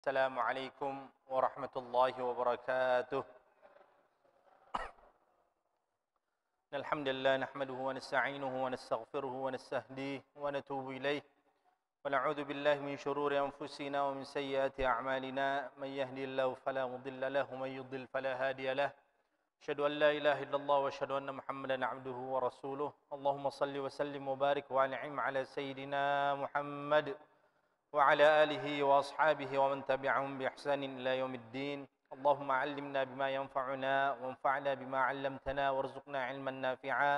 Assalamualaikum warahmatullahi wabarakatuh. Alhamdulillah nahmaduhu wa nasta'inuhu wa nastaghfiruhu wa nastahdihi wa natubu ilayh. Wa na'udzu billahi min shururi anfusina wa min sayyiati a'malina. Man yahdihillahu fala mudilla lahu wa man yudlil fala hadiya lahu. Asyhadu an la ilaha illallah wa asyhadu anna Muhammadan 'abduhu wa rasuluh. Allahumma shalli wa sallim wa barik wa an'im 'ala sayyidina Muhammad وعلى آله وأصحابه ومن تبعهم بإحسان إلى يوم الدين. اللهم علمنا بما ينفعنا وانفعنا بما علمتنا وارزقنا علما نافعا.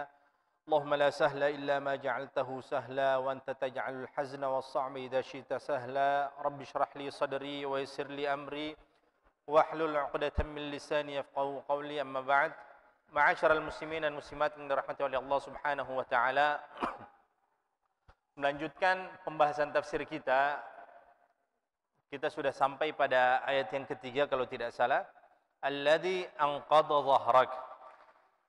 اللهم لا سهل إلا ما جعلته سهلا وأنت تجعل الحزن والصعب إذا شئت سهلا. رب اشرح لي صدري ويسر لي أمري واحلل عقدة من لساني يفقهوا قولي. أما بعد. معاشر المسلمين dan muslimat yang dirahmati oleh Allah Subhanahu wa taala. Melanjutkan pembahasan tafsir kita sudah sampai pada ayat yang ketiga kalau tidak salah. Alladzi anqadha dhahrak.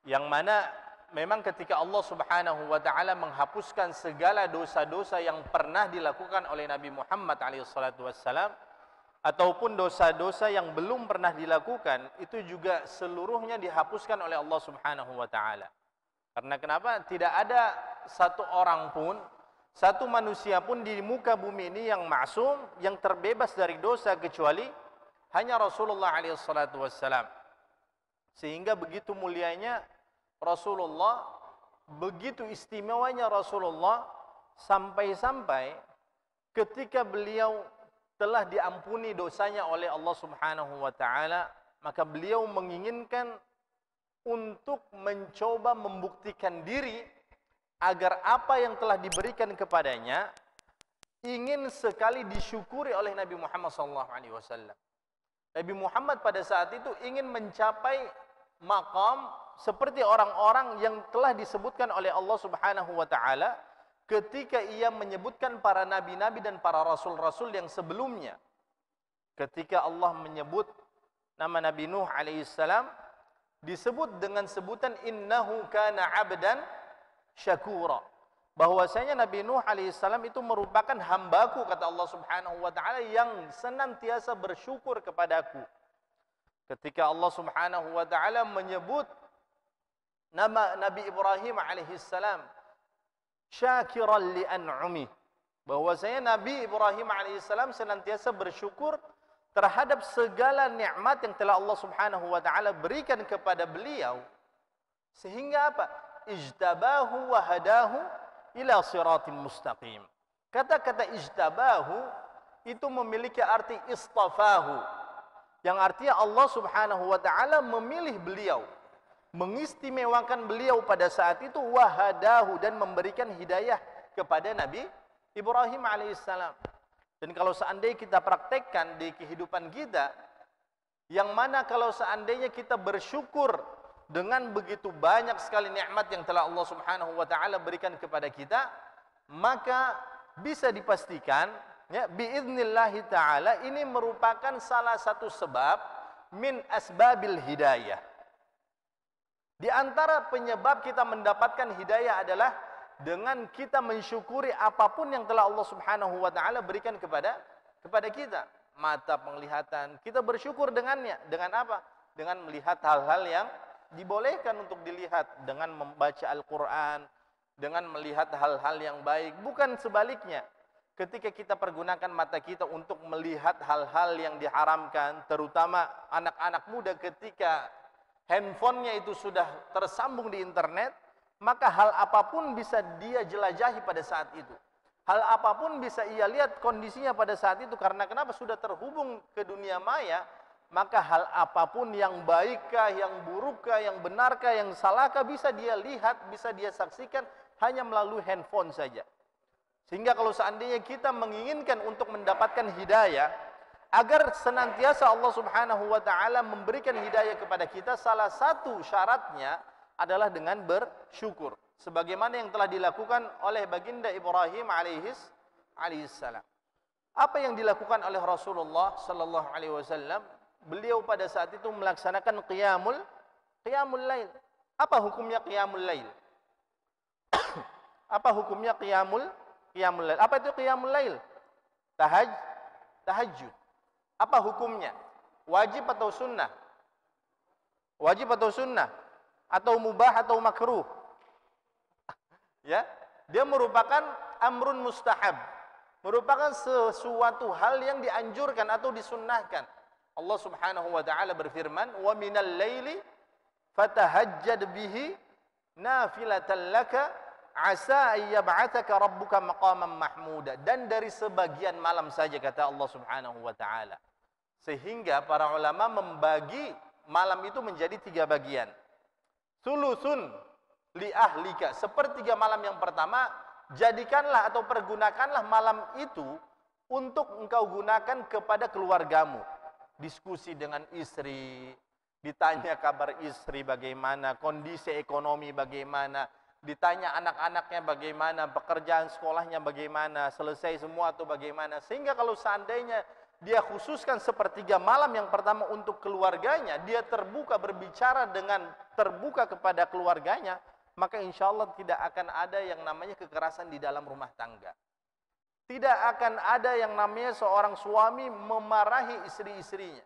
Yang mana memang ketika Allah Subhanahu wa taala menghapuskan segala dosa-dosa yang pernah dilakukan oleh Nabi Muhammad SAW ataupun dosa-dosa yang belum pernah dilakukan, itu juga seluruhnya dihapuskan oleh Allah Subhanahu wa taala. Karena kenapa? Tidak ada satu orang pun, satu manusia pun di muka bumi ini yang maksum, yang terbebas dari dosa kecuali hanya Rasulullah SAW. Sehingga begitu mulianya Rasulullah, begitu istimewanya Rasulullah, sampai-sampai ketika beliau telah diampuni dosanya oleh Allah Subhanahu wa taala, maka beliau menginginkan untuk mencoba membuktikan diri agar apa yang telah diberikan kepadanya ingin sekali disyukuri oleh Nabi Muhammad SAW. Nabi Muhammad pada saat itu ingin mencapai maqam seperti orang-orang yang telah disebutkan oleh Allah Subhanahu wa taala ketika ia menyebutkan para nabi-nabi dan para rasul-rasul yang sebelumnya. Ketika Allah menyebut nama Nabi Nuh alaihissalam, disebut dengan sebutan innahu kana 'abdan syakura, bahwasanya Nabi Nuh alaihissalam itu merupakan hambaku, kata Allah Subhanahu wa taala, yang senantiasa bersyukur kepadaku. Ketika Allah Subhanahu wa taala menyebut nama Nabi Ibrahim alaihissalam syakiran li an'umi, bahwasanya Nabi Ibrahim alaihissalam senantiasa bersyukur terhadap segala nikmat yang telah Allah Subhanahu wa taala berikan kepada beliau, sehingga apa? Ijtabahu wa hadahu ila siratin mustaqim. Kata-kata ijtabahu itu memiliki arti istafahu, yang artinya Allah Subhanahu wa taala memilih beliau, mengistimewakan beliau pada saat itu, wa hadahu, dan memberikan hidayah kepada Nabi Ibrahim alaihissalam. Dan kalau seandainya kita praktekkan di kehidupan kita, yang mana kalau seandainya kita bersyukur dengan begitu banyak sekali nikmat yang telah Allah Subhanahu wa taala berikan kepada kita, maka bisa dipastikan ya biidznillahi taala ini merupakan salah satu sebab min asbabil hidayah. Di antara penyebab kita mendapatkan hidayah adalah dengan kita mensyukuri apapun yang telah Allah Subhanahu wa taala berikan kepada kita. Mata penglihatan, kita bersyukur dengannya. Dengan apa? Dengan melihat hal-hal yang dibolehkan untuk dilihat, dengan membaca Al-Quran, dengan melihat hal-hal yang baik. Bukan sebaliknya, ketika kita pergunakan mata kita untuk melihat hal-hal yang diharamkan, terutama anak-anak muda ketika handphonenya itu sudah tersambung di internet, maka hal apapun bisa dia jelajahi pada saat itu. Hal apapun bisa ia lihat kondisinya pada saat itu. Karena kenapa? Sudah terhubung ke dunia maya. Maka hal apapun yang baikkah, yang burukkah, yang benarkah, yang salahkah, bisa dia lihat, bisa dia saksikan hanya melalui handphone saja. Sehingga kalau seandainya kita menginginkan untuk mendapatkan hidayah, agar senantiasa Allah Subhanahu wa taala memberikan hidayah kepada kita, salah satu syaratnya adalah dengan bersyukur, sebagaimana yang telah dilakukan oleh baginda Ibrahim alaihissalam. Apa yang dilakukan oleh Rasulullah sallallahu alaihi wasallam? Beliau pada saat itu melaksanakan qiyamul lail. Apa hukumnya qiyamul lail? Apa hukumnya qiyamul lail? Apa itu qiyamul lail? Tahajud. Apa hukumnya? Wajib atau sunnah? Wajib atau sunnah? Atau mubah atau makruh? Ya, dia merupakan amrun mustahab, merupakan sesuatu hal yang dianjurkan atau disunnahkan. Allah Subhanahu wa taala berfirman, "Wa minal laili fatahajjad bihi nafilatan laka asa ayyab'atsaka rabbuka maqaman mahmuda." Dan dari sebagian malam saja, kata Allah Subhanahu wa taala. Sehingga para ulama membagi malam itu menjadi 3 bagian. Sulusun li ahlika, sepertiga malam yang pertama jadikanlah atau pergunakanlah malam itu untuk engkau gunakan kepada keluargamu. Diskusi dengan istri, ditanya kabar istri bagaimana, kondisi ekonomi bagaimana, ditanya anak-anaknya bagaimana, pekerjaan sekolahnya bagaimana, selesai semua atau bagaimana. Sehingga kalau seandainya dia khususkan sepertiga malam yang pertama untuk keluarganya, dia terbuka berbicara dengan terbuka kepada keluarganya, maka insya Allah tidak akan ada yang namanya kekerasan di dalam rumah tangga. Tidak akan ada yang namanya seorang suami memarahi istri-istrinya,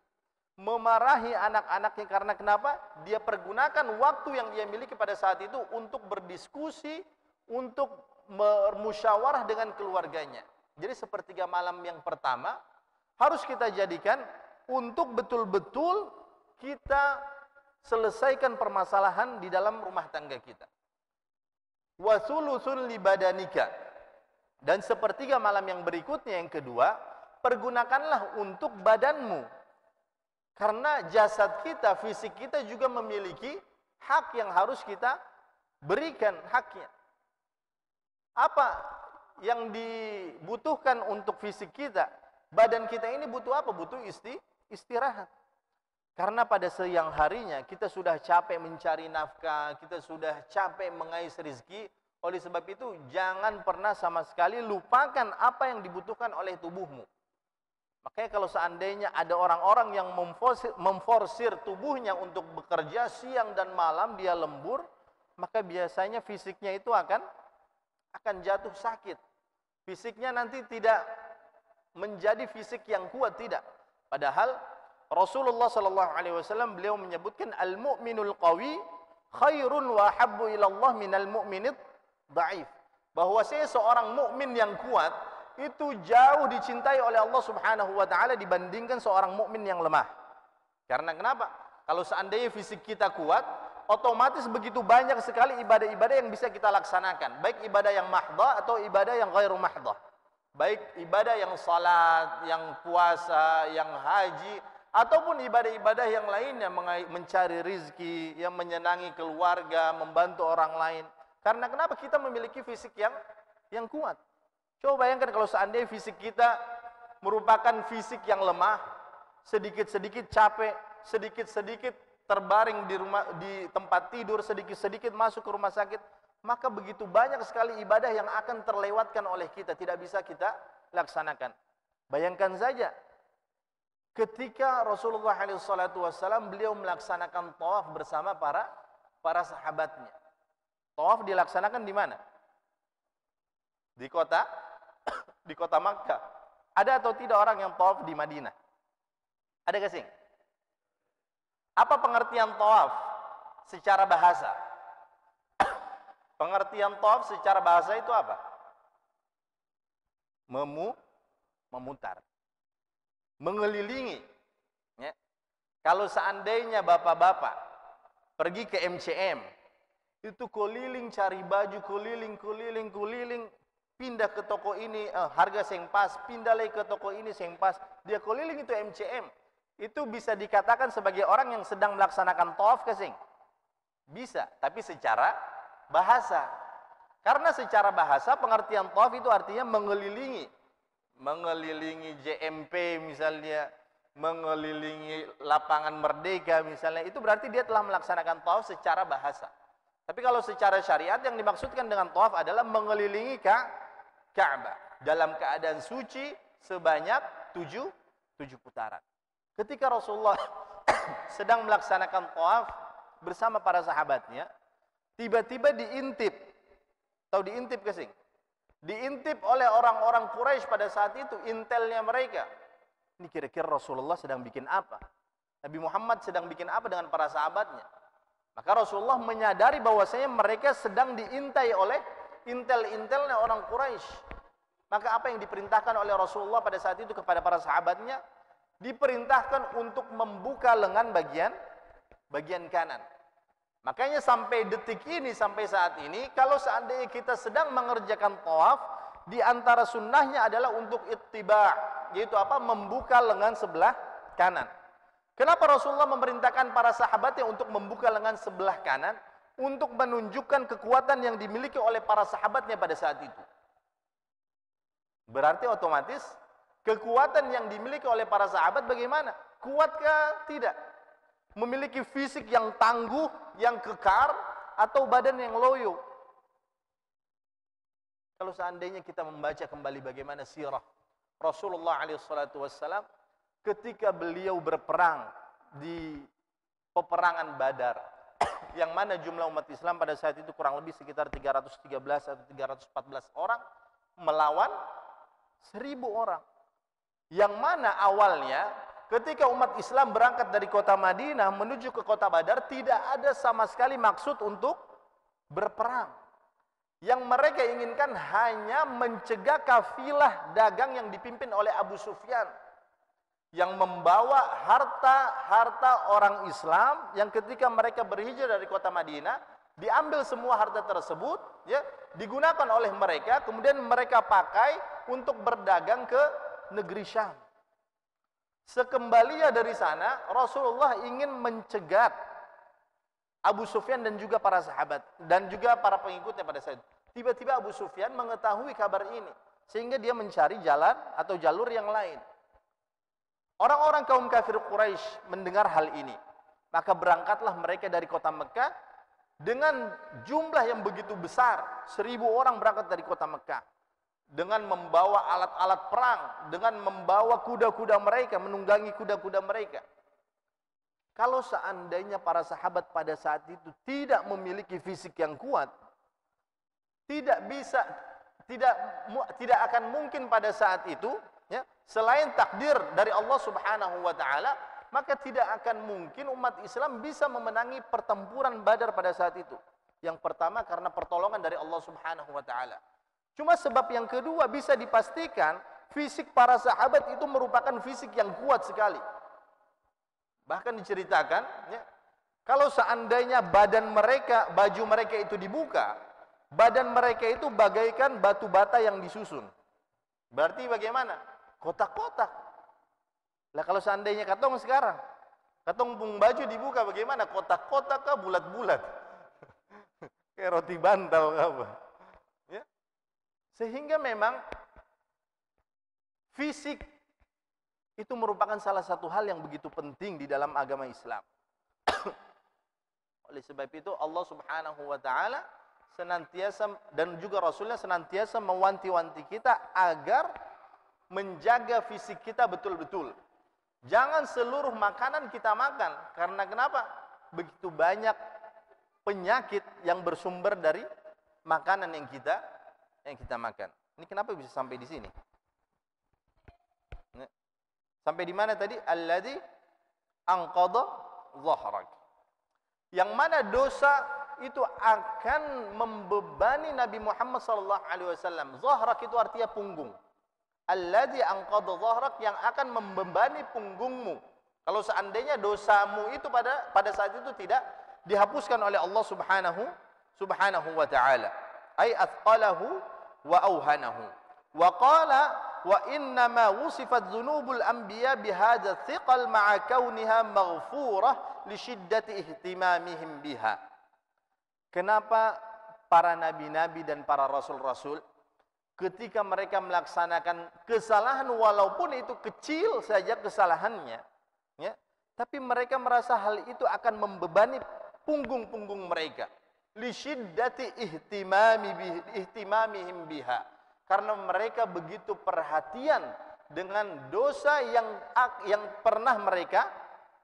memarahi anak-anaknya. Karena kenapa? Dia pergunakan waktu yang dia miliki pada saat itu untuk berdiskusi, untuk bermusyawarah dengan keluarganya. Jadi sepertiga malam yang pertama harus kita jadikan untuk betul-betul kita selesaikan permasalahan di dalam rumah tangga kita. Wa thuluthun li badanika, dan sepertiga malam yang berikutnya yang kedua, pergunakanlah untuk badanmu. Karena jasad kita, fisik kita juga memiliki hak yang harus kita berikan haknya. Apa yang dibutuhkan untuk fisik kita? Badan kita ini butuh apa? Butuh istirahat. Karena pada siang harinya kita sudah capek mencari nafkah, kita sudah capek mengais rezeki. Oleh sebab itu, jangan pernah sama sekali lupakan apa yang dibutuhkan oleh tubuhmu. Makanya kalau seandainya ada orang-orang yang memforsir tubuhnya untuk bekerja siang dan malam, dia lembur, maka biasanya fisiknya itu akan jatuh sakit. Fisiknya nanti tidak menjadi fisik yang kuat, tidak. Padahal Rasulullah SAW beliau menyebutkan al-mu'minul qawi khairun wa habbu ilallah minal mu'minid dhaif. Bahwasanya seorang mukmin yang kuat itu jauh dicintai oleh Allah Subhanahu wa taala dibandingkan seorang mukmin yang lemah. Karena kenapa? Kalau seandainya fisik kita kuat, otomatis begitu banyak sekali ibadah-ibadah yang bisa kita laksanakan, baik ibadah yang mahdhah atau ibadah yang ghairu mahdhah. Baik ibadah yang salat, yang puasa, yang haji, ataupun ibadah-ibadah yang lainnya, mencari rizki, yang menyenangi keluarga, membantu orang lain. Karena kenapa? Kita memiliki fisik yang kuat. Coba bayangkan kalau seandainya fisik kita merupakan fisik yang lemah, sedikit-sedikit capek, sedikit-sedikit terbaring di tempat tidur, sedikit-sedikit masuk ke rumah sakit, maka begitu banyak sekali ibadah yang akan terlewatkan oleh kita, tidak bisa kita laksanakan. Bayangkan saja ketika Rasulullah SAW beliau melaksanakan tawaf bersama para sahabatnya. Tawaf dilaksanakan di mana? Di kota Makkah. Ada atau tidak orang yang tawaf di Madinah? Ada gak sih? Apa pengertian tawaf secara bahasa? Pengertian tawaf secara bahasa itu apa? Memutar. Mengelilingi. Ya. Kalau seandainya bapak-bapak pergi ke MCM, itu keliling cari baju, keliling, pindah ke toko ini, harga seng pas, pindah lagi ke toko ini seng pas. Dia keliling itu MCM. Itu bisa dikatakan sebagai orang yang sedang melaksanakan tawaf ke sing? Bisa, tapi secara bahasa. Karena secara bahasa pengertian tawaf itu artinya mengelilingi. Mengelilingi JMP misalnya, mengelilingi lapangan Merdeka misalnya, itu berarti dia telah melaksanakan tawaf secara bahasa. Tapi kalau secara syariat yang dimaksudkan dengan tawaf adalah mengelilingi Ka'bah dalam keadaan suci sebanyak 7 putaran. Ketika Rasulullah sedang melaksanakan tawaf bersama para sahabatnya, tiba-tiba diintip. Tahu diintip ke sing? Diintip oleh orang-orang Quraisy pada saat itu, intelnya mereka. Ini kira-kira Rasulullah sedang bikin apa? Nabi Muhammad sedang bikin apa dengan para sahabatnya? Maka Rasulullah menyadari bahwasanya mereka sedang diintai oleh intel-intelnya orang Quraisy. Maka apa yang diperintahkan oleh Rasulullah pada saat itu kepada para sahabatnya? Diperintahkan untuk membuka lengan bagian kanan. Makanya sampai detik ini, sampai saat ini, kalau seandainya kita sedang mengerjakan tawaf, di antara sunnahnya adalah untuk ittiba', yaitu apa? Membuka lengan sebelah kanan. Kenapa Rasulullah memerintahkan para sahabatnya untuk membuka lengan sebelah kanan? Untuk menunjukkan kekuatan yang dimiliki oleh para sahabatnya pada saat itu. Berarti otomatis kekuatan yang dimiliki oleh para sahabat bagaimana? Kuatkah? Tidak. Memiliki fisik yang tangguh, yang kekar, atau badan yang loyo. Kalau seandainya kita membaca kembali bagaimana sirah Rasulullah SAW ketika beliau berperang di peperangan Badar, yang mana jumlah umat Islam pada saat itu kurang lebih sekitar 313 atau 314 orang melawan 1000 orang. Yang mana awalnya ketika umat Islam berangkat dari kota Madinah menuju ke kota Badar, tidak ada sama sekali maksud untuk berperang. Yang mereka inginkan hanya mencegah kafilah dagang yang dipimpin oleh Abu Sufyan, yang membawa harta orang Islam, yang ketika mereka berhijrah dari kota Madinah, diambil semua harta tersebut, ya, digunakan oleh mereka, kemudian mereka pakai untuk berdagang ke negeri Syam. Sekembalinya dari sana, Rasulullah ingin mencegat Abu Sufyan dan juga para sahabat dan juga para pengikutnya pada saat itu. Tiba-tiba Abu Sufyan mengetahui kabar ini, sehingga dia mencari jalan atau jalur yang lain. Orang-orang kaum kafir Quraisy mendengar hal ini, maka berangkatlah mereka dari kota Mekah dengan jumlah yang begitu besar. 1000 orang berangkat dari kota Mekah dengan membawa alat-alat perang, dengan membawa kuda-kuda mereka, menunggangi kuda-kuda mereka. Kalau seandainya para sahabat pada saat itu tidak memiliki fisik yang kuat, tidak akan mungkin pada saat itu, ya, selain takdir dari Allah Subhanahu wa taala, maka tidak akan mungkin umat Islam bisa memenangi pertempuran Badar pada saat itu. Yang pertama karena pertolongan dari Allah Subhanahu wa taala. Cuma sebab yang kedua, bisa dipastikan fisik para sahabat itu merupakan fisik yang kuat sekali. Bahkan diceritakan, ya, kalau seandainya badan mereka, baju mereka itu dibuka, badan mereka itu bagaikan batu bata yang disusun. Berarti bagaimana? Kotak-kotak. Lah kalau seandainya katong sekarang, katong pun baju dibuka bagaimana? Kotak-kotak kah, bulat-bulat? Kayak roti bantal kah apa? Ya. Sehingga memang fisik itu merupakan salah satu hal yang begitu penting di dalam agama Islam. Oleh sebab itu Allah Subhanahu wa taala senantiasa dan juga Rasulnya senantiasa mewanti-wanti kita agar menjaga fisik kita betul-betul. Jangan seluruh makanan kita makan, karena kenapa? Begitu banyak penyakit yang bersumber dari makanan yang kita makan. Ini kenapa bisa sampai di sini? Sampai di mana tadi? Alladzi anqadha dhahrak. Yang mana dosa itu akan membebani Nabi Muhammad sallallahu alaihi wasallam. Dhahrak itu artinya punggung. Alladzi anqadha dhahrak, yang akan membebani punggungmu. Kalau seandainya dosamu itu pada saat itu tidak dihapuskan oleh Allah Subhanahu wa taala. Ai athqalahu wa auhanahu. Wa qala wa innama wusifat dzunubul anbiya bihadza thiqal ma'a kauniha maghfurah li syiddati ihtimamihim biha. Kenapa para nabi-nabi dan para rasul-rasul ketika mereka melaksanakan kesalahan, walaupun itu kecil saja kesalahannya, ya, tapi mereka merasa hal itu akan membebani punggung-punggung mereka. Li syiddati ihtimamihim biha. Karena mereka begitu perhatian dengan dosa yang pernah mereka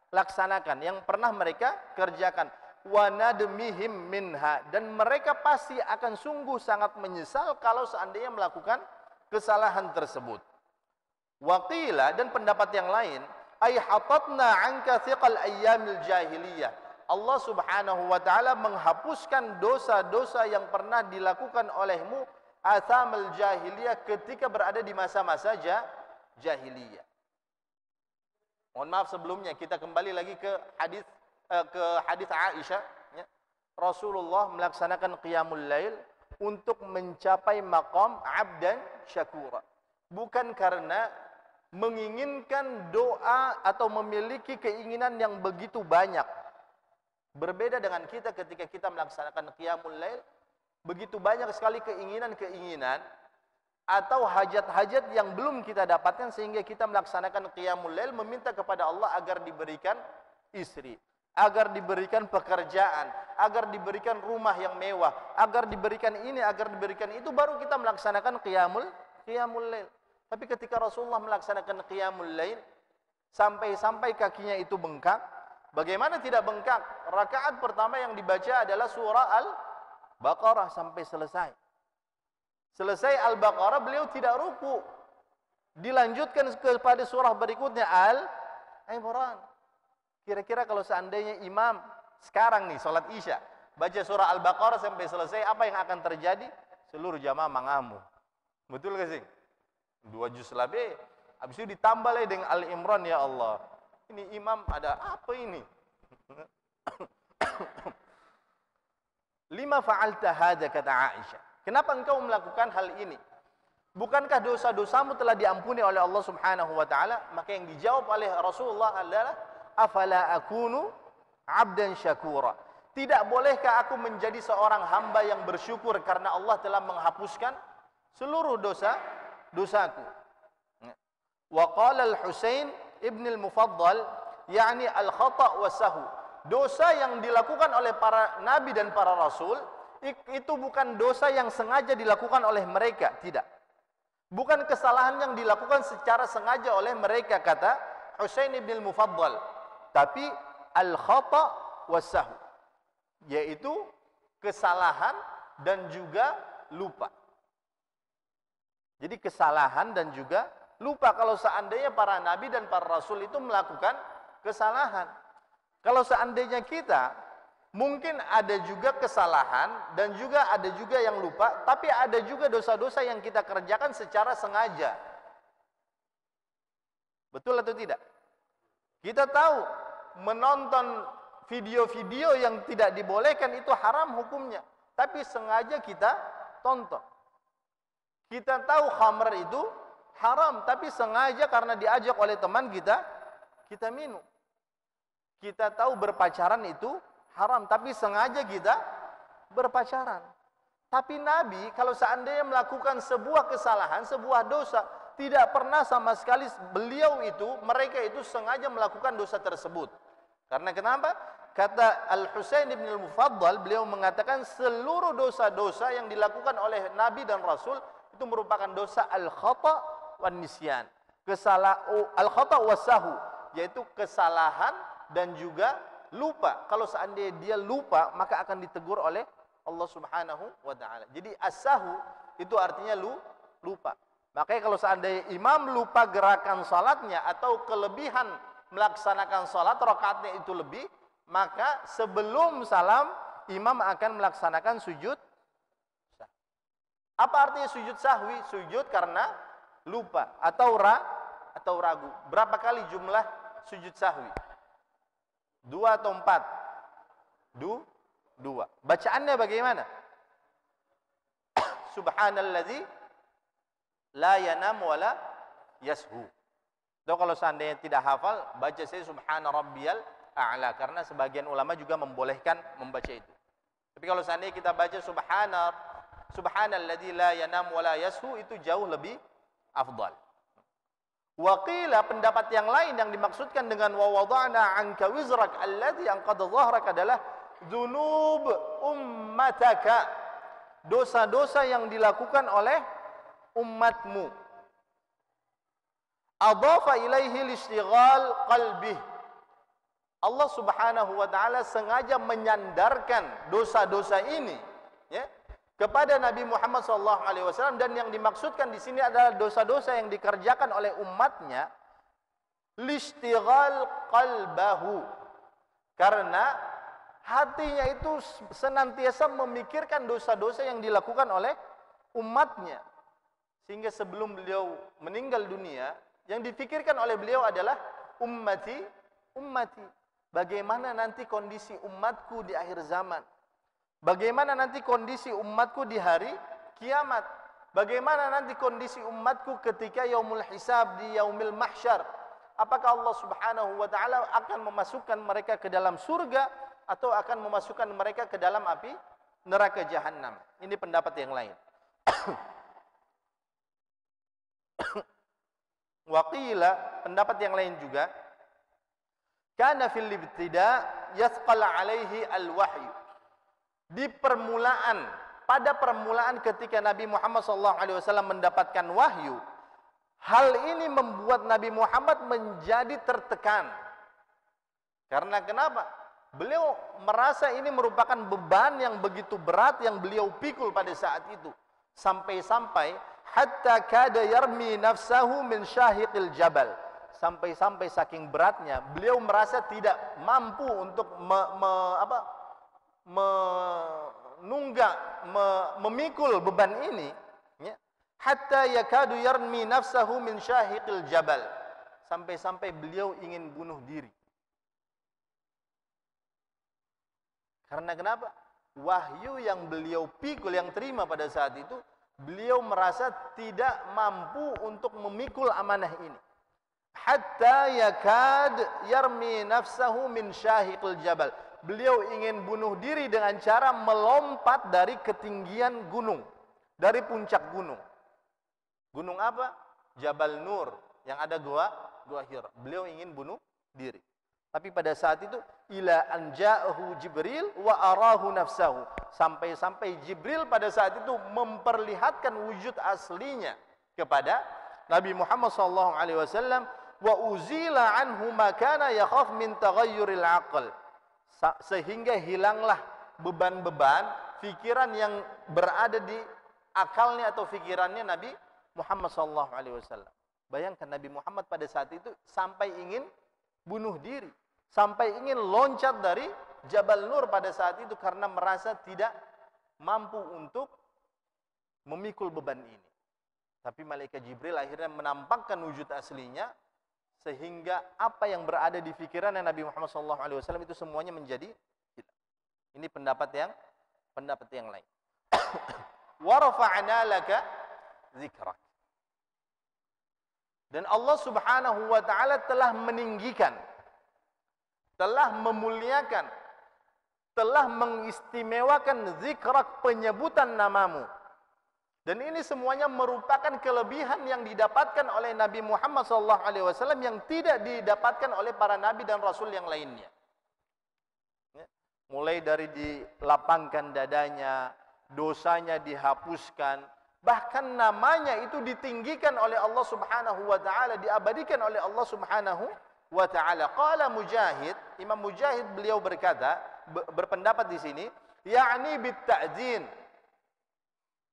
laksanakan, yang pernah mereka kerjakan. Wa nadmihim minha, dan mereka pasti akan sungguh sangat menyesal kalau seandainya melakukan kesalahan tersebut. Waqila, dan pendapat yang lain, ay hatatna anka thiqal ayyamil jahiliyah. Allah Subhanahu wa taala menghapuskan dosa-dosa yang pernah dilakukan olehmu athamul jahiliyah ketika berada di masa-masa jahiliyah. Mohon maaf sebelumnya, kita kembali lagi ke hadis Aisyah, ya. Rasulullah melaksanakan qiyamul lail untuk mencapai maqam abdan syakura, bukan karena menginginkan doa atau memiliki keinginan yang begitu banyak. Berbeda dengan kita ketika kita melaksanakan qiyamul lail, begitu banyak sekali keinginan-keinginan atau hajat-hajat yang belum kita dapatkan, sehingga kita melaksanakan qiyamul lail meminta kepada Allah agar diberikan istri, agar diberikan pekerjaan, agar diberikan rumah yang mewah, agar diberikan ini, agar diberikan itu, baru kita melaksanakan qiyamul lail. Tapi ketika Rasulullah melaksanakan qiyamul lail sampai kakinya itu bengkak, bagaimana tidak bengkak? Rakaat pertama yang dibaca adalah surah Al-Baqarah sampai selesai. Selesai Al-Baqarah beliau tidak ruku. Dilanjutkan kepada surah berikutnya Al-Imran. Kira-kira kalau seandainya imam sekarang nih salat Isya baca surah Al-Baqarah sampai selesai, apa yang akan terjadi? Seluruh jamaah mengamuk. Betul gak sih? 2 juz lebih. Habis itu ditambah lagi dengan Al-Imran, ya Allah. Ini imam ada apa ini? Lima fa'alta hadza, kata Aisyah. Kenapa engkau melakukan hal ini? Bukankah dosa-dosamu telah diampuni oleh Allah Subhanahu wa taala? Maka yang dijawab oleh Rasulullah adalah, afala akunu abdan syakura. Tidak bolehkah aku menjadi seorang hamba yang bersyukur karena Allah telah menghapuskan seluruh dosaku. Wa qala al-Husain ibn al-Mufaddal, yakni al-khata' wa sahu. Dosa yang dilakukan oleh para nabi dan para rasul itu bukan dosa yang sengaja dilakukan oleh mereka, tidak. Bukan kesalahan yang dilakukan secara sengaja oleh mereka, kata Husain ibn al-Mufaddal, tapi al-khata' wa sahu, yaitu kesalahan dan juga lupa. Jadi kesalahan dan juga lupa. Kalau seandainya para nabi dan para rasul itu melakukan kesalahan, kalau seandainya kita mungkin ada juga kesalahan dan juga ada juga yang lupa, tapi ada juga dosa-dosa yang kita kerjakan secara sengaja. Betul atau tidak? Kita tahu menonton video-video yang tidak dibolehkan itu haram hukumnya, tapi sengaja kita tonton. Kita tahu khamr itu haram, tapi sengaja karena diajak oleh teman kita minum. Kita tahu berpacaran itu haram, tapi sengaja kita berpacaran. Tapi Nabi kalau seandainya melakukan sebuah kesalahan, sebuah dosa, tidak pernah sama sekali mereka itu sengaja melakukan dosa tersebut. Karena kenapa? Kata Al-Husain ibn al-Mufaddal, beliau mengatakan seluruh dosa-dosa yang dilakukan oleh Nabi dan Rasul itu merupakan dosa al-khata' wan nisyan. Al-khata' wasahu, yaitu kesalahan dan juga lupa. Kalau seandainya dia lupa, maka akan ditegur oleh Allah Subhanahu wa taala. Jadi as-sahu itu artinya lupa. Makanya kalau seandainya imam lupa gerakan salatnya atau kelebihan melaksanakan salat rakaatnya itu lebih, maka sebelum salam imam akan melaksanakan sujud. Apa artinya sujud sahwi? Sujud karena lupa atau ragu. Berapa kali jumlah sujud sahwi? 2 atau 4? 2. Bacaannya bagaimana? Subhanalladzi la yanam wa la yashu. Kalau seandainya tidak hafal, baca saja subhana rabbiyal a'la, karena sebagian ulama juga membolehkan membaca itu. Tapi kalau seandainya kita baca subhanalladzi la yanam wa la yashu, itu jauh lebih afdal. Waqila, pendapat yang lain yang dimaksudkan dengan wa wada'na 'anka wizrak alladzi anqadha dhahrak adalah dzunub ummataka, dosa-dosa yang dilakukan oleh umatmu. Adhafa ilaihi listighal qalbih. Allah Subhanahu wa taala sengaja menyandarkan dosa-dosa ini, ya, kepada Nabi Muhammad SAW, dan yang dimaksudkan di sini adalah dosa-dosa yang dikerjakan oleh umatnya, lishtighal qalbahu, karena hatinya itu senantiasa memikirkan dosa-dosa yang dilakukan oleh umatnya, sehingga sebelum beliau meninggal dunia yang dipikirkan oleh beliau adalah ummati, ummati. Bagaimana nanti kondisi umatku di akhir zaman? Bagaimana nanti kondisi umatku di hari kiamat? Bagaimana nanti kondisi umatku ketika yaumul hisab, di yaumil mahsyar? Apakah Allah Subhanahu wa taala akan memasukkan mereka ke dalam surga atau akan memasukkan mereka ke dalam api neraka jahanam? Ini pendapat yang lain. Waqila, pendapat yang lain juga, kana fil ibtida yathqal alaihi al-wahyu. Di permulaan, pada permulaan ketika Nabi Muhammad SAW mendapatkan wahyu, hal ini membuat Nabi Muhammad menjadi tertekan. Karena kenapa? Beliau merasa ini merupakan beban yang begitu berat yang beliau pikul pada saat itu. Sampai-sampai hatta kada yarmi nafsahu min syahiqil jabal. Sampai-sampai saking beratnya beliau merasa tidak mampu untuk memikul beban ini, ya. Hatta yakadu yarmi nafsahu min syahiqil jabal. Sampai-sampai beliau ingin bunuh diri. Karena kenapa? Wahyu yang beliau pikul, yang terima pada saat itu, beliau merasa tidak mampu untuk memikul amanah ini. Hatta yakad yarmi nafsahu min syahiqil jabal. Beliau ingin bunuh diri dengan cara melompat dari ketinggian gunung, dari puncak gunung. Gunung apa? Jabal Nur, yang ada gua Hira. Beliau ingin bunuh diri. Tapi pada saat itu ila anja'ahu Jibril wa arahu nafsahu. Sampai-sampai Jibril pada saat itu memperlihatkan wujud aslinya kepada Nabi Muhammad SAW, wa uzila anhu ma kana yakhaf min taghayyuril aql. Sehingga hilanglah beban-beban pikiran yang berada di akalnya atau pikirannya Nabi Muhammad SAW. Bayangkan Nabi Muhammad pada saat itu sampai ingin bunuh diri, sampai ingin loncat dari Jabal Nur pada saat itu karena merasa tidak mampu untuk memikul beban ini. Tapi malaikat Jibril akhirnya menampakkan wujud aslinya, sehingga apa yang berada di pikiran Nabi Muhammad SAW itu semuanya menjadi hilang. Ini pendapat yang lain. Wa rafa'na laka dzikrak. Dan Allah Subhanahu wa taala telah meninggikan, telah memuliakan, telah mengistimewakan zikrak, penyebutan namamu. Dan ini semuanya merupakan kelebihan yang didapatkan oleh Nabi Muhammad SAW yang tidak didapatkan oleh para nabi dan rasul yang lainnya. Mulai dari dilapangkan dadanya, dosanya dihapuskan, bahkan namanya itu ditinggikan oleh Allah Subhanahu wa taala, diabadikan oleh Allah Subhanahu wa taala. Qala Mujahid, Imam Mujahid beliau berkata, berpendapat di sini, yakni bit ta'zin.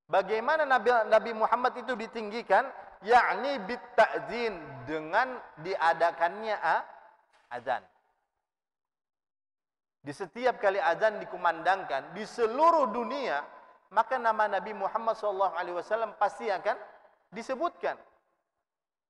Bagaimana Nabi Muhammad itu ditinggikan? Yakni bit ta'zin, dengan diadakannya azan. Di setiap kali azan dikumandangkan di seluruh dunia, maka nama Nabi Muhammad SAW pasti akan disebutkan.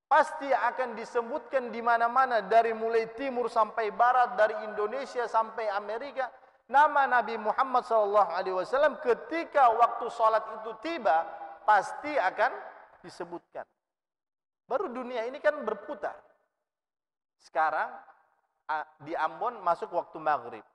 Pasti akan disebutkan di mana-mana, dari mulai timur sampai barat, dari Indonesia sampai Amerika. Nama Nabi Muhammad SAW ketika waktu sholat itu tiba, pasti akan disebutkan. Baru dunia ini kan berputar. Sekarang di Ambon masuk waktu maghrib.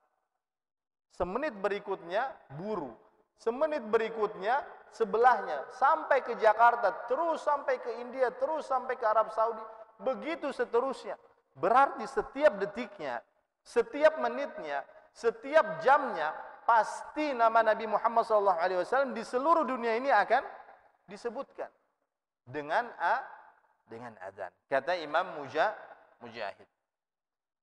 Semenit berikutnya buru. Semenit berikutnya sebelahnya, sampai ke Jakarta, terus sampai ke India, terus sampai ke Arab Saudi, begitu seterusnya. Berarti setiap detiknya, setiap menitnya, setiap jamnya, pasti nama Nabi Muhammad SAW di seluruh dunia ini akan disebutkan dengan azan. Kata Imam Mujahid.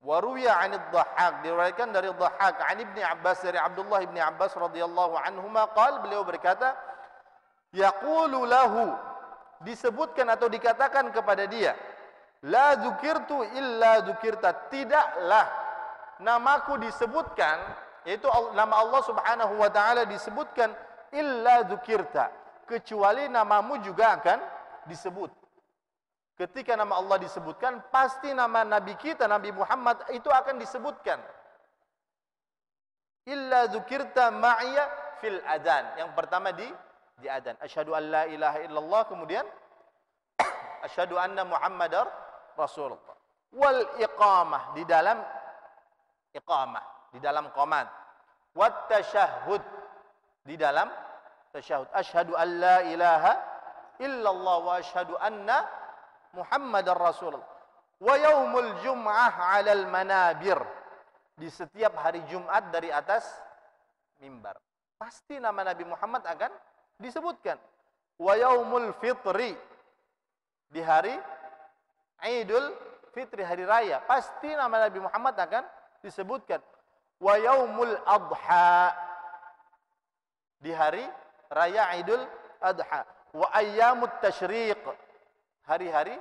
Wa ruwiya 'anid Dhahhak, diriwayatkan dari Dhahhak, 'an Ibni Abbas, dari Abdullah bin Abbas radhiyallahu anhuma qala, beliau berkata, yaqulu lahu, disebutkan atau dikatakan kepada dia, la dzukirtu illa dzukirta, tidaklah namaku disebutkan, yaitu nama Allah Subhanahu wa taala disebutkan, illa dzukirta, kecuali namamu juga akan disebut. Ketika nama Allah disebutkan, pasti nama Nabi kita, Nabi Muhammad itu akan disebutkan. Illa dzukirta ma'iya fil adzan. Yang pertama di adzan. Asyhadu an la ilaha illallah, kemudian asyhadu anna Muhammadar Rasulullah. Wal iqamah, di dalam iqamah, di dalam qomat. Wat tasyahhud, di dalam tasyahud. Asyhadu an la ilaha illallah wa asyhadu anna Muhammadar Rasulullah. Wa yaumul jum'ah 'alal manabir, di setiap hari Jumat dari atas mimbar. Pasti nama Nabi Muhammad akan disebutkan. Wa yaumul fitri, di hari Idul Fitri, hari raya, pasti nama Nabi Muhammad akan disebutkan. Wa yaumul adha, di hari raya Idul Adha. Wa ayyamut tasyriq, hari-hari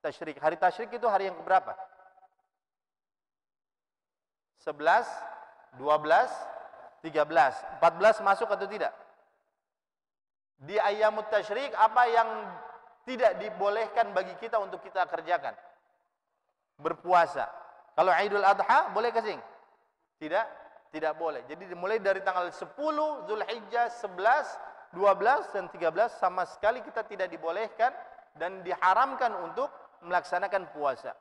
tasyrik. Hari tasyrik itu hari yang keberapa? 11, 12, 13, 14 masuk atau tidak? Di ayyamut tasyrik, apa yang tidak dibolehkan bagi kita untuk kita kerjakan? Berpuasa. Kalau Idul Adha boleh kasing? Tidak boleh. Jadi dimulai dari tanggal 10 Zulhijjah, 11, 12 dan 13 sama sekali kita tidak dibolehkan dan diharamkan untuk melaksanakan puasa.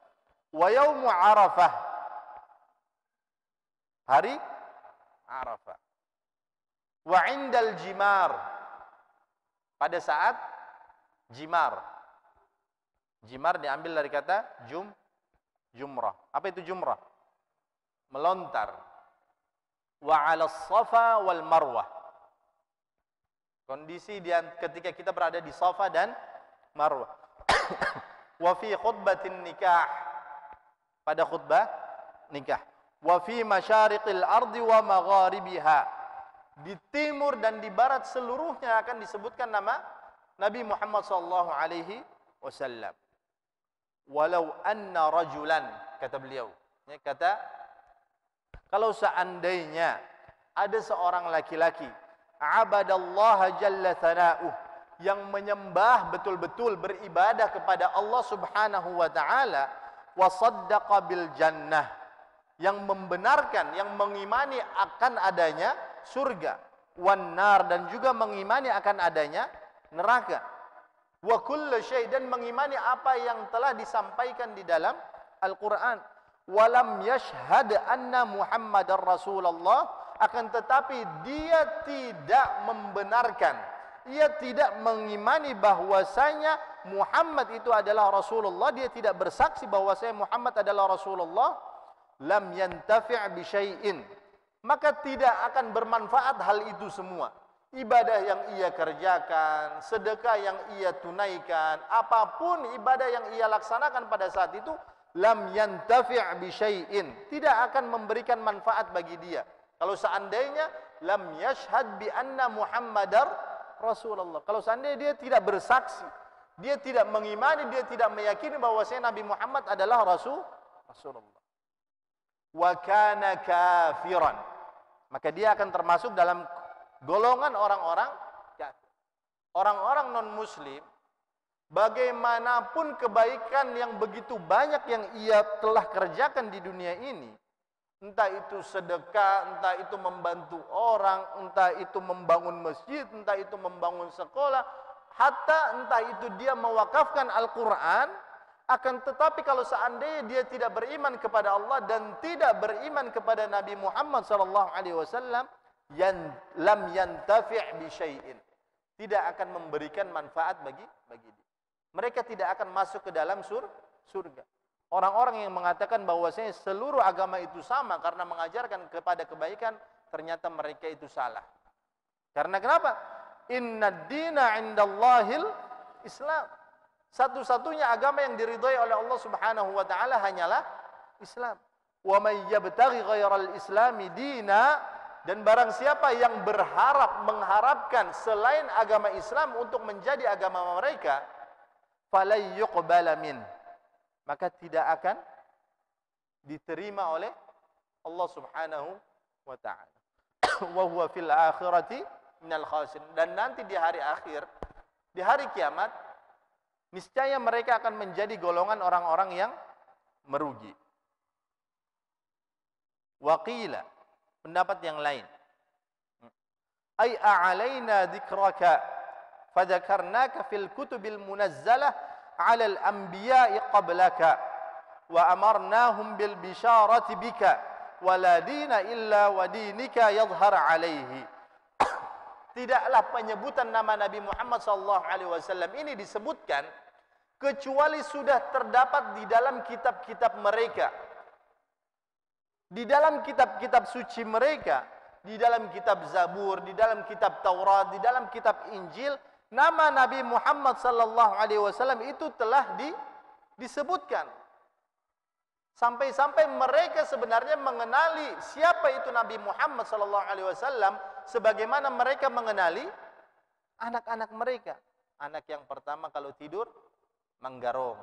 Wa yaumu Arafah, hari Arafah. Wa indal jimar, pada saat jimar. Jimar diambil dari kata jumrah. Apa itu jumrah? Melontar. Wa 'alas Safa wal Marwah, kondisi ketika kita berada di Safa dan Marwah. Wa fi khutbatin nikah, pada khutbah nikah. Wa fi masyariqil ardi wa magharibiha, di timur dan di barat seluruhnya akan disebutkan nama Nabi Muhammad sallallahu alaihi wasallam. Walau anna rajulan, kata beliau, ya, kata kalau seandainya ada seorang laki-laki abadallaha jalla thana'uh, yang menyembah betul-betul, beribadah kepada Allah Subhanahu wa taala, wa saddaqa bil jannah, yang membenarkan, yang mengimani akan adanya surga, wan nar, dan juga mengimani akan adanya neraka, wa kullu syai', dan mengimani apa yang telah disampaikan di dalam Al-Qur'an, walam yashhad anna Muhammadar Rasulullah, akan tetapi dia tidak membenarkan, ia tidak mengimani bahwasanya Muhammad itu adalah Rasulullah, dia tidak bersaksi bahwasanya Muhammad adalah Rasulullah, lam yantafi' bi syai'in, maka tidak akan bermanfaat hal itu semua. Ibadah yang ia kerjakan, sedekah yang ia tunaikan, apapun ibadah yang ia laksanakan pada saat itu, lam yantafi' bi syai'in, tidak akan memberikan manfaat bagi dia. Kalau seandainya lam yashhad bi anna Muhammadar Rasulullah, kalau seandainya dia tidak bersaksi, dia tidak mengimani, dia tidak meyakini bahwasanya Nabi Muhammad adalah Rasulullah, wa kana kafiran, maka dia akan termasuk dalam golongan orang-orang kafir. Orang-orang non-muslim, bagaimanapun kebaikan yang begitu banyak yang ia telah kerjakan di dunia ini, entah itu sedekah, entah itu membantu orang, entah itu membangun masjid, entah itu membangun sekolah, hatta entah itu dia mewakafkan Al-Quran, akan tetapi kalau seandainya dia tidak beriman kepada Allah dan tidak beriman kepada Nabi Muhammad SAW, lam yantafi' bi syai'in, tidak akan memberikan manfaat bagi dia. Mereka tidak akan masuk ke dalam surga. Orang-orang yang mengatakan bahwasanya seluruh agama itu sama karena mengajarkan kepada kebaikan, ternyata mereka itu salah. Karena kenapa? Inna dina indallahil Islam. Satu-satunya agama yang diridhai oleh Allah Subhanahu wa taala hanyalah Islam. Wa may yabtaghi ghairal islami dina, dan barang siapa yang mengharapkan selain agama Islam untuk menjadi agama mereka, falay yuqbala min, maka tidak akan diterima oleh Allah Subhanahu wa taala. Wa huwa fil akhirati minal khasirin, dan nanti di hari akhir, di hari kiamat, niscaya mereka akan menjadi golongan orang-orang yang merugi. Waqila, pendapat yang lain, ay a'alaina dzikraka fadzakarnaka fil kutubil munazzalah 'alal anbiya'i qablaka wa amarnahum bil bisyarati bika wala dina illa wa dinika yadhhar 'alaihi. Tidaklah penyebutan nama Nabi Muhammad SAW ini disebutkan kecuali sudah terdapat di dalam kitab-kitab mereka, di dalam kitab-kitab suci mereka, di dalam kitab Zabur, di dalam kitab Taurat, di dalam kitab Injil, nama Nabi Muhammad SAW itu telah disebutkan. Sampai-sampai mereka sebenarnya mengenali siapa itu Nabi Muhammad SAW, sebagaimana mereka mengenali anak-anak mereka. Anak yang pertama kalau tidur menggarong,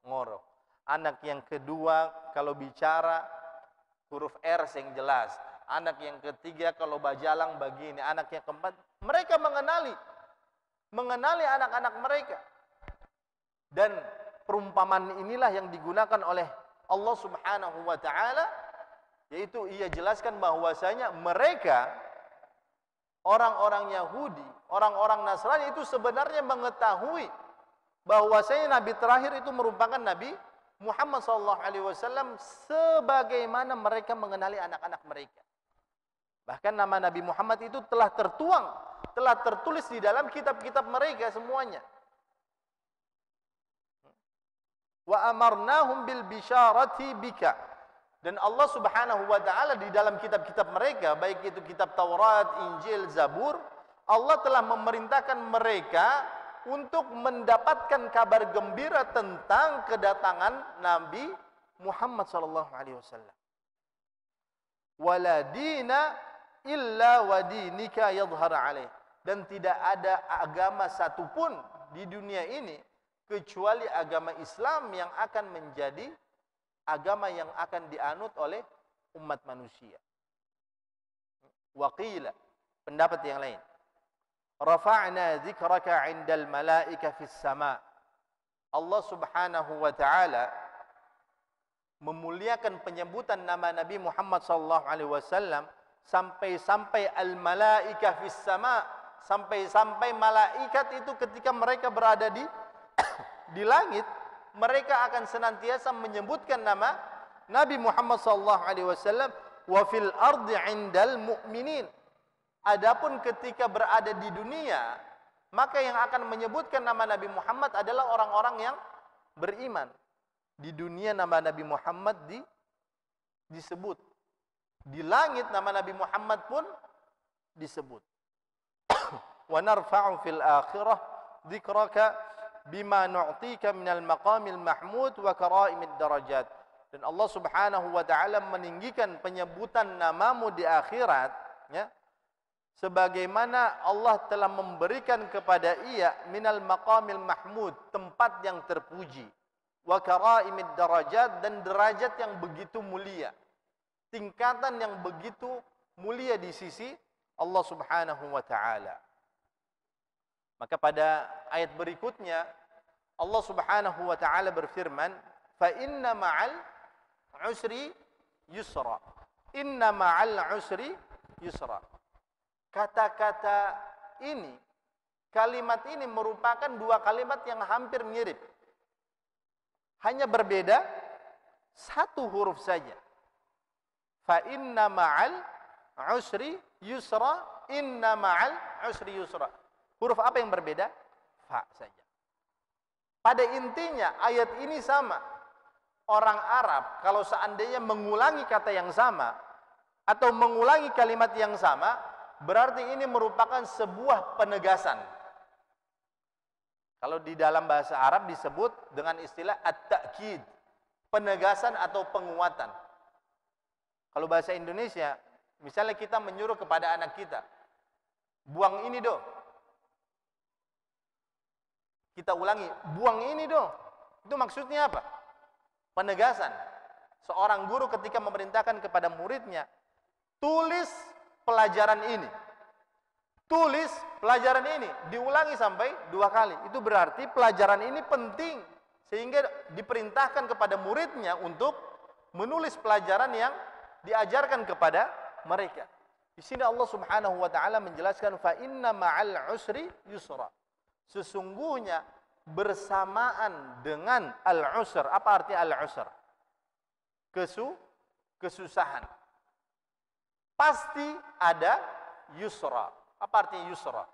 ngorok. Anak yang kedua kalau bicara huruf R yang jelas. Anak yang ketiga kalau bajalang begini. Anak yang keempat, mereka mengenali anak-anak mereka. Dan perumpamaan inilah yang digunakan oleh Allah Subhanahu wa taala, yaitu ia jelaskan bahwasanya mereka, orang-orang Yahudi, orang-orang Nasrani itu sebenarnya mengetahui bahwasanya nabi terakhir itu merupakan Nabi Muhammad SAW, sebagaimana mereka mengenali anak-anak mereka. Bahkan nama Nabi Muhammad itu telah tertulis di dalam kitab-kitab mereka semuanya. Wa amarnahum bil bisyarati bika, dan Allah Subhanahu wa taala di dalam kitab-kitab mereka, baik itu kitab Taurat, Injil, Zabur, Allah telah memerintahkan mereka untuk mendapatkan kabar gembira tentang kedatangan Nabi Muhammad sallallahu alaihi wasallam. Wala dina illa wa dinika yadhhar alaih, dan tidak ada agama satupun di dunia ini kecuali agama Islam yang akan menjadi agama yang akan dianut oleh umat manusia. Waqila, pendapat yang lain, rafa'na dzikraka 'indal malaika fis sama. Allah Subhanahu wa taala memuliakan penyebutan nama Nabi Muhammad sallallahu alaihi wasallam sampai-sampai al malaika fis sama, sampai-sampai malaikat itu ketika mereka berada di langit, mereka akan senantiasa menyebutkan nama Nabi Muhammad SAW. Wa fil ardi 'indal mu'minin. Adapun ketika berada di dunia, maka yang akan menyebutkan nama Nabi Muhammad adalah orang-orang yang beriman. Di dunia nama Nabi Muhammad disebut. Di langit nama Nabi Muhammad pun disebut. Wa narfa'u fil akhirah dzikraka bima nu'tika minal maqamil mahmud wa karaimid darajat. Dan Allah Subhanahu wa taala meninggikan penyebutan namamu di akhirat, ya, sebagaimana Allah telah memberikan kepada ia minal maqamil mahmud, tempat yang terpuji, wa karaimid darajat, dan derajat yang begitu mulia, tingkatan yang begitu mulia di sisi Allah Subhanahu wa taala. Maka pada ayat berikutnya Allah Subhanahu wa taala berfirman, "Fa inna ma'al usri yusra." Inna ma'al usri yusra. Kata-kata ini, kalimat ini merupakan dua kalimat yang hampir mirip. Hanya berbeda satu huruf saja. Fa inna ma'al usri yusra, inna ma'al usri yusra. Huruf apa yang berbeda? Fa saja. Pada intinya ayat ini sama. Orang Arab kalau seandainya mengulangi kata yang sama atau mengulangi kalimat yang sama, berarti ini merupakan sebuah penegasan. Kalau di dalam bahasa Arab disebut dengan istilah at-ta'kid, penegasan atau penguatan. Kalau bahasa Indonesia, misalnya kita menyuruh kepada anak kita, buang ini dong. Kita ulangi, buang ini dong. Itu maksudnya apa? Penegasan. Seorang guru ketika memerintahkan kepada muridnya, tulis pelajaran ini. Tulis pelajaran ini, diulangi sampai 2 kali. Itu berarti pelajaran ini penting, sehingga diperintahkan kepada muridnya untuk menulis pelajaran yang diajarkan kepada mereka. Di sini Allah Subhanahu wa taala menjelaskan fa inna ma'al usri yusra. Sesungguhnya bersamaan dengan al-usr. Apa arti al-usr? Kesusahan. Pasti ada yusra. Apa artinya yusra?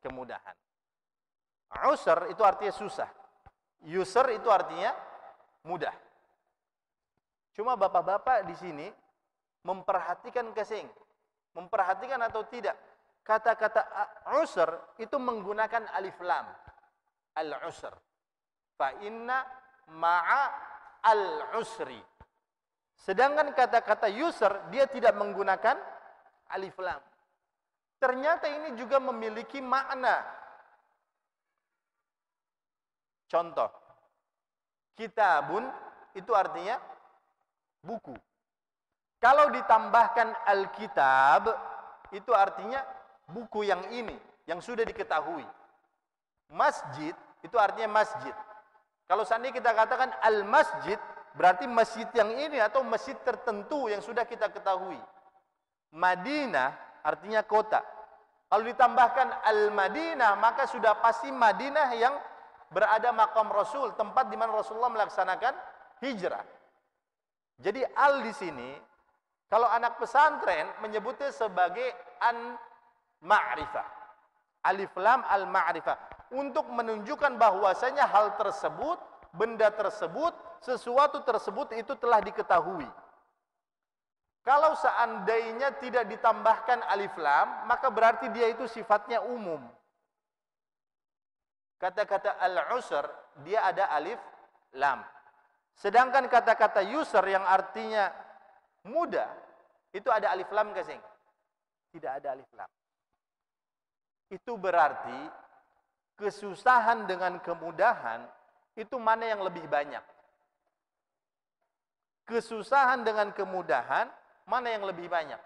Kemudahan. Usr itu artinya susah. Yusr itu artinya mudah. Cuma bapak-bapak di sini memperhatikan kesing. Memperhatikan atau tidak? Kata-kata usr itu menggunakan alif lam. Al-usr. Fa inna ma'a al-usri. Sedangkan kata-kata yusr dia tidak menggunakan alif lam. Ternyata ini juga memiliki makna. Contoh, kitabun itu artinya buku. Kalau ditambahkan al-kitab itu artinya buku yang ini, yang sudah diketahui. Masjid itu artinya masjid. Kalau seandainya kita katakan al-masjid, berarti masjid yang ini atau masjid tertentu yang sudah kita ketahui. Madinah artinya kota. Kalau ditambahkan al-Madinah, maka sudah pasti Madinah yang berada maqam Rasul, tempat di mana Rasulullah melaksanakan hijrah. Jadi al di sini, kalau anak pesantren menyebutnya sebagai an-ma'rifah. Alif lam al-ma'rifah. Untuk menunjukkan bahwasanya hal tersebut, benda tersebut, sesuatu tersebut itu telah diketahui. Kalau seandainya tidak ditambahkan alif lam, maka berarti dia itu sifatnya umum. Kata-kata al-usr, dia ada alif lam. Sedangkan kata-kata yusr yang artinya mudah, itu ada alif lam kasing. Tidak ada alif lam. Itu berarti kesusahan dengan kemudahan itu mana yang lebih banyak? Kesusahan dengan kemudahan mana yang lebih banyak?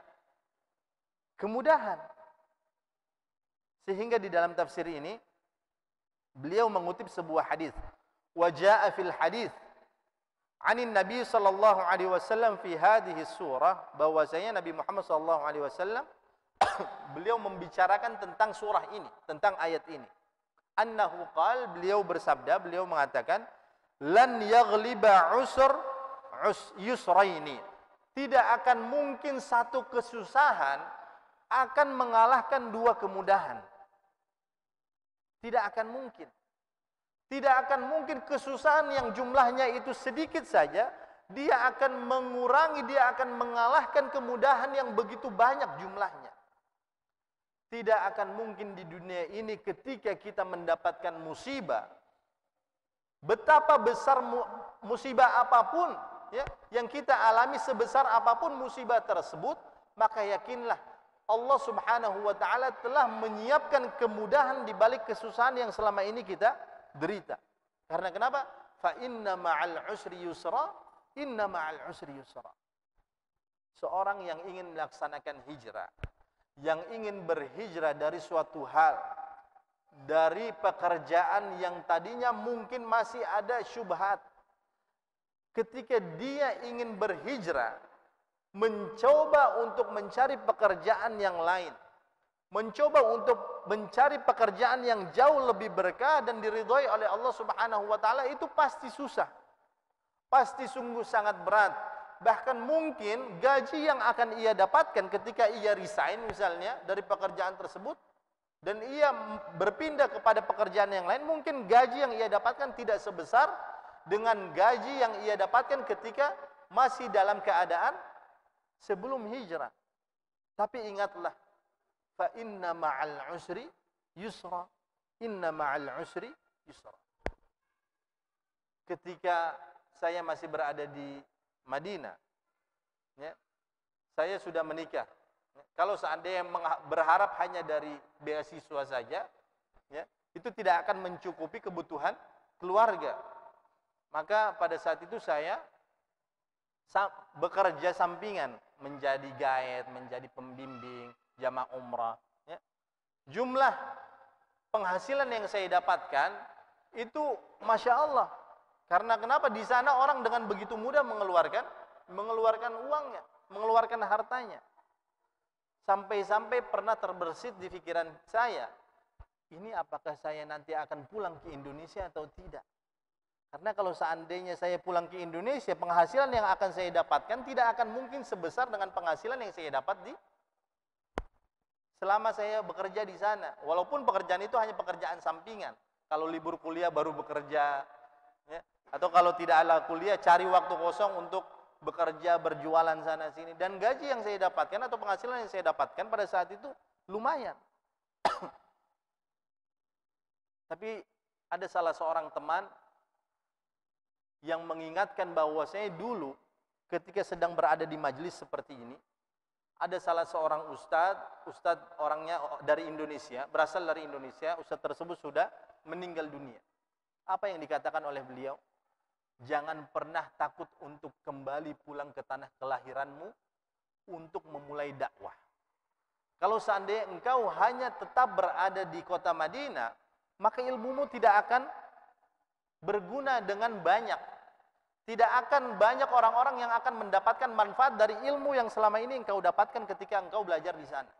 Kemudahan. Sehingga di dalam tafsir ini beliau mengutip sebuah hadis. Wa jaa fil hadis anin Nabi sallallahu alaihi wasallam fi hadhihi surah, bahwasanya Nabi Muhammad sallallahu alaihi wasallam beliau membicarakan tentang surah ini, tentang ayat ini. Annahu qal, beliau bersabda, beliau mengatakan lan yaghliba yusraini. Tidak akan mungkin satu kesusahan akan mengalahkan 2 kemudahan. Tidak akan mungkin. Tidak akan mungkin kesusahan yang jumlahnya itu sedikit saja, dia akan mengurangi, dia akan mengalahkan kemudahan yang begitu banyak jumlahnya. Tidak akan mungkin di dunia ini ketika kita mendapatkan musibah, betapa besar musibah apapun ya, yang kita alami, sebesar apapun musibah tersebut, maka yakinlah Allah Subhanahu wa taala telah menyiapkan kemudahan di balik kesusahan yang selama ini kita derita. Karena kenapa? Fa inna ma'al usri yusra, inna ma'al usri yusra. Seorang yang ingin melaksanakan hijrah, yang ingin berhijrah dari suatu hal, dari pekerjaan yang tadinya mungkin masih ada syubhat, ketika dia ingin berhijrah, mencoba untuk mencari pekerjaan yang lain, mencoba untuk mencari pekerjaan yang jauh lebih berkah dan diridhoi oleh Allah Subhanahu wa taala, itu pasti susah. Pasti sungguh sangat berat. Bahkan mungkin gaji yang akan ia dapatkan ketika ia resign misalnya dari pekerjaan tersebut dan ia berpindah kepada pekerjaan yang lain, mungkin gaji yang ia dapatkan tidak sebesar dengan gaji yang ia dapatkan ketika masih dalam keadaan sebelum hijrah. Tapi ingatlah, fa inna ma'al usri yusra, inna ma'al usri yusra. Ketika saya masih berada di Madinah, Ya. Saya sudah menikah. Kalau seandainya berharap hanya dari beasiswa saja, ya, itu tidak akan mencukupi kebutuhan keluarga. Maka pada saat itu saya bekerja sampingan, menjadi guide, menjadi pembimbing jamaah umrah. Ya. Jumlah penghasilan yang saya dapatkan itu Masya Allah. Karena kenapa? Di sana orang dengan begitu mudah mengeluarkan uangnya, mengeluarkan hartanya. Sampai-sampai pernah terbersit di pikiran saya, ini apakah saya nanti akan pulang ke Indonesia atau tidak? Karena kalau seandainya saya pulang ke Indonesia, penghasilan yang akan saya dapatkan tidak akan mungkin sebesar dengan penghasilan yang saya dapat selama saya bekerja di sana. Walaupun pekerjaan itu hanya pekerjaan sampingan. Kalau libur kuliah baru bekerja, ya. Atau kalau tidak ada kuliah, cari waktu kosong untuk bekerja, berjualan sana sini, dan gaji yang saya dapatkan atau penghasilan yang saya dapatkan pada saat itu lumayan. Tapi ada salah seorang teman yang mengingatkan bahwa saya dulu ketika sedang berada di majelis seperti ini, ada salah seorang ustadz orangnya dari Indonesia, berasal dari Indonesia. Ustadz tersebut sudah meninggal dunia. Apa yang dikatakan oleh beliau? Jangan pernah takut untuk kembali pulang ke tanah kelahiranmu untuk memulai dakwah. Kalau seandainya engkau hanya tetap berada di kota Madinah, maka ilmumu tidak akan berguna dengan banyak. Tidak akan banyak orang-orang yang akan mendapatkan manfaat dari ilmu yang selama ini engkau dapatkan ketika engkau belajar di sana.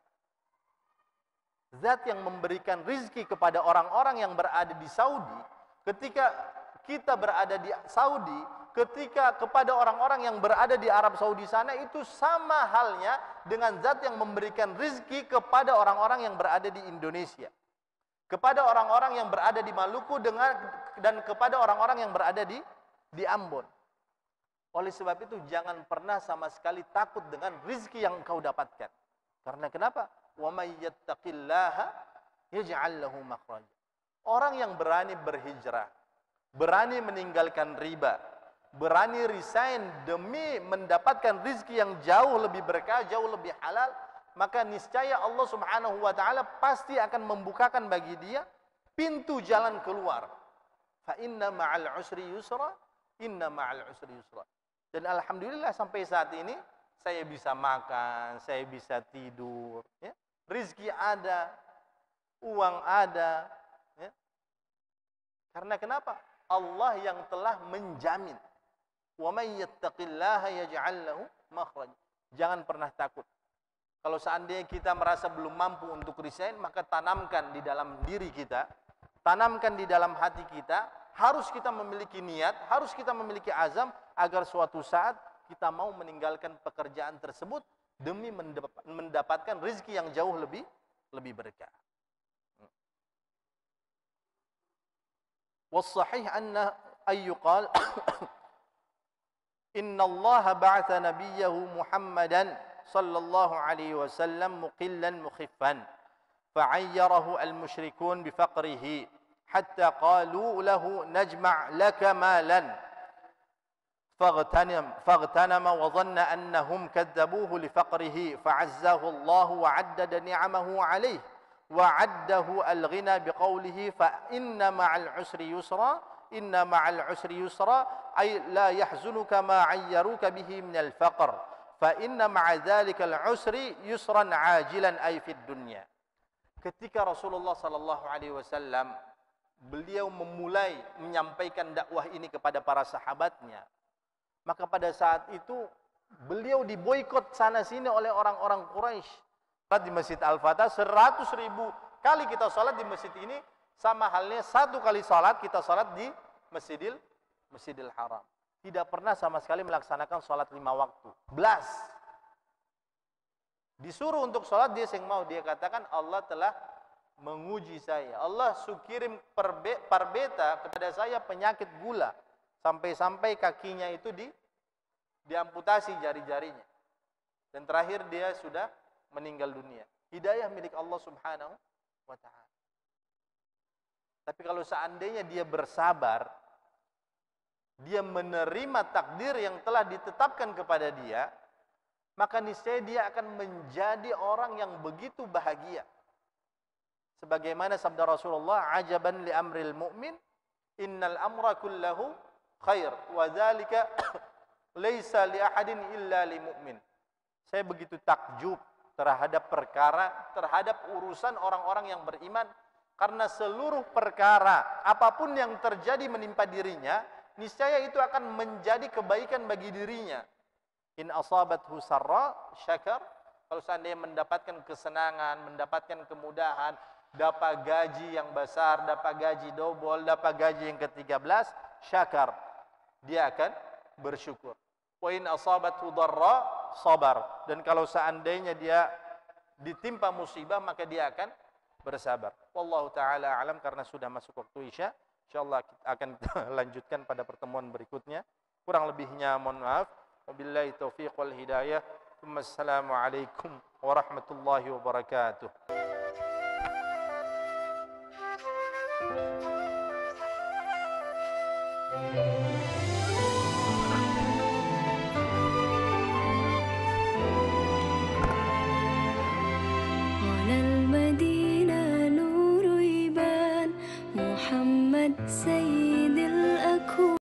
Zat yang memberikan rizki kepada orang-orang yang berada di Saudi, ketika kita berada di Saudi, ketika kepada orang-orang yang berada di Arab Saudi sana, itu sama halnya dengan zat yang memberikan rizki kepada orang-orang yang berada di Indonesia, kepada orang-orang yang berada di Maluku dan kepada orang-orang yang berada di Ambon. Oleh sebab itu jangan pernah sama sekali takut dengan rizki yang engkau dapatkan. Karena kenapa? Wa may yattaqillaha yaj'al lahu makhraja. Orang yang berani berhijrah, berani meninggalkan riba, berani resign demi mendapatkan rizki yang jauh lebih berkah, jauh lebih halal, maka niscaya Allah Subhanahu wa taala pasti akan membukakan bagi dia pintu jalan keluar. Fa inna ma'al usri yusra, inna ma'al usri yusra. Dan alhamdulillah sampai saat ini saya bisa makan, saya bisa tidur, ya. Rizki ada, uang ada, ya. Karena kenapa? Allah yang telah menjamin. Wa may yattaqillaha yaj'al lahu makhraj. Jangan pernah takut. Kalau seandainya kita merasa belum mampu untuk resign, maka tanamkan di dalam diri kita, tanamkan di dalam hati kita, harus kita memiliki niat, harus kita memiliki azam agar suatu saat kita mau meninggalkan pekerjaan tersebut demi mendapatkan rezeki yang jauh lebih berkah. والصحيح أن يقال إن الله بعث نبيه محمدا صلى الله عليه وسلم مقلا مخفا فعيره المشركون بفقره حتى قالوا له نجمع لك مالا فاغتنم وظن أنهم كذبوه لفقره فعزاه الله وعدد نعمه عليه وعده الغنى بقوله فإن مع العسر يسرا إن مع العسر يسرا أي لا يحزنك ما عيروك به من الفقر فإن مع ذلك العسر يسرا عاجلا أي في الدنيا. Ketika Rasulullah sallallahu alaihi wasallam beliau memulai menyampaikan dakwah ini kepada para sahabatnya, maka pada saat itu beliau diboikot sana sini oleh orang-orang Quraisy. Di Masjid Al-Fatah 100.000 kali kita sholat di masjid ini sama halnya 1 kali sholat kita sholat di Masjidil Haram. Tidak pernah sama sekali melaksanakan sholat 5 waktu. Belas. Disuruh untuk sholat dia yang mau. Dia katakan Allah telah menguji saya. Allah kirim parbeta kepada saya penyakit gula. Sampai-sampai kakinya itu diamputasi jari-jarinya. Dan terakhir dia sudah meninggal dunia. Hidayah milik Allah Subhanahu wa ta'ala. Tapi kalau seandainya dia bersabar, dia menerima takdir yang telah ditetapkan kepada dia, maka niscaya dia akan menjadi orang yang begitu bahagia. Sebagaimana sabda Rasulullah, ajaban li amril mu'min, innal amra kullahu khair, wa dzalika laisa li ahadin illa li mu'min. Saya begitu takjub terhadap urusan orang-orang yang beriman, karena seluruh perkara apapun yang terjadi menimpa dirinya, niscaya itu akan menjadi kebaikan bagi dirinya. In asabathu sarra syakar, kalau seandainya mendapatkan kesenangan, mendapatkan kemudahan, dapat gaji yang besar, dapat gaji double, dapat gaji yang ke-13, syakar, dia akan bersyukur. Wa in asabathu dharra sabar, dan kalau seandainya dia ditimpa musibah, maka dia akan bersabar. Wallahu taala alam, karena sudah masuk waktu Isya. Insyaallah kita akan lanjutkan pada pertemuan berikutnya. Kurang lebihnya mohon maaf. Wabillahi taufiq wal hidayah. Wassalamualaikum warahmatullahi wabarakatuh. محمد سيد الأكوان.